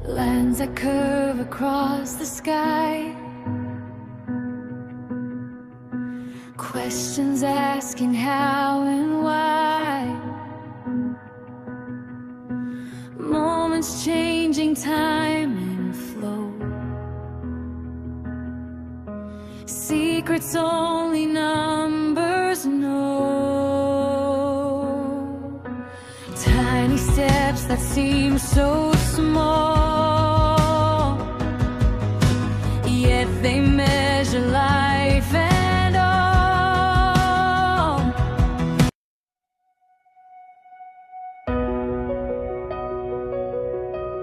Lands that curve across the sky. Questions asking how and why. Moments changing time and flow. Secrets only numbers know. Tiny steps that seem so small.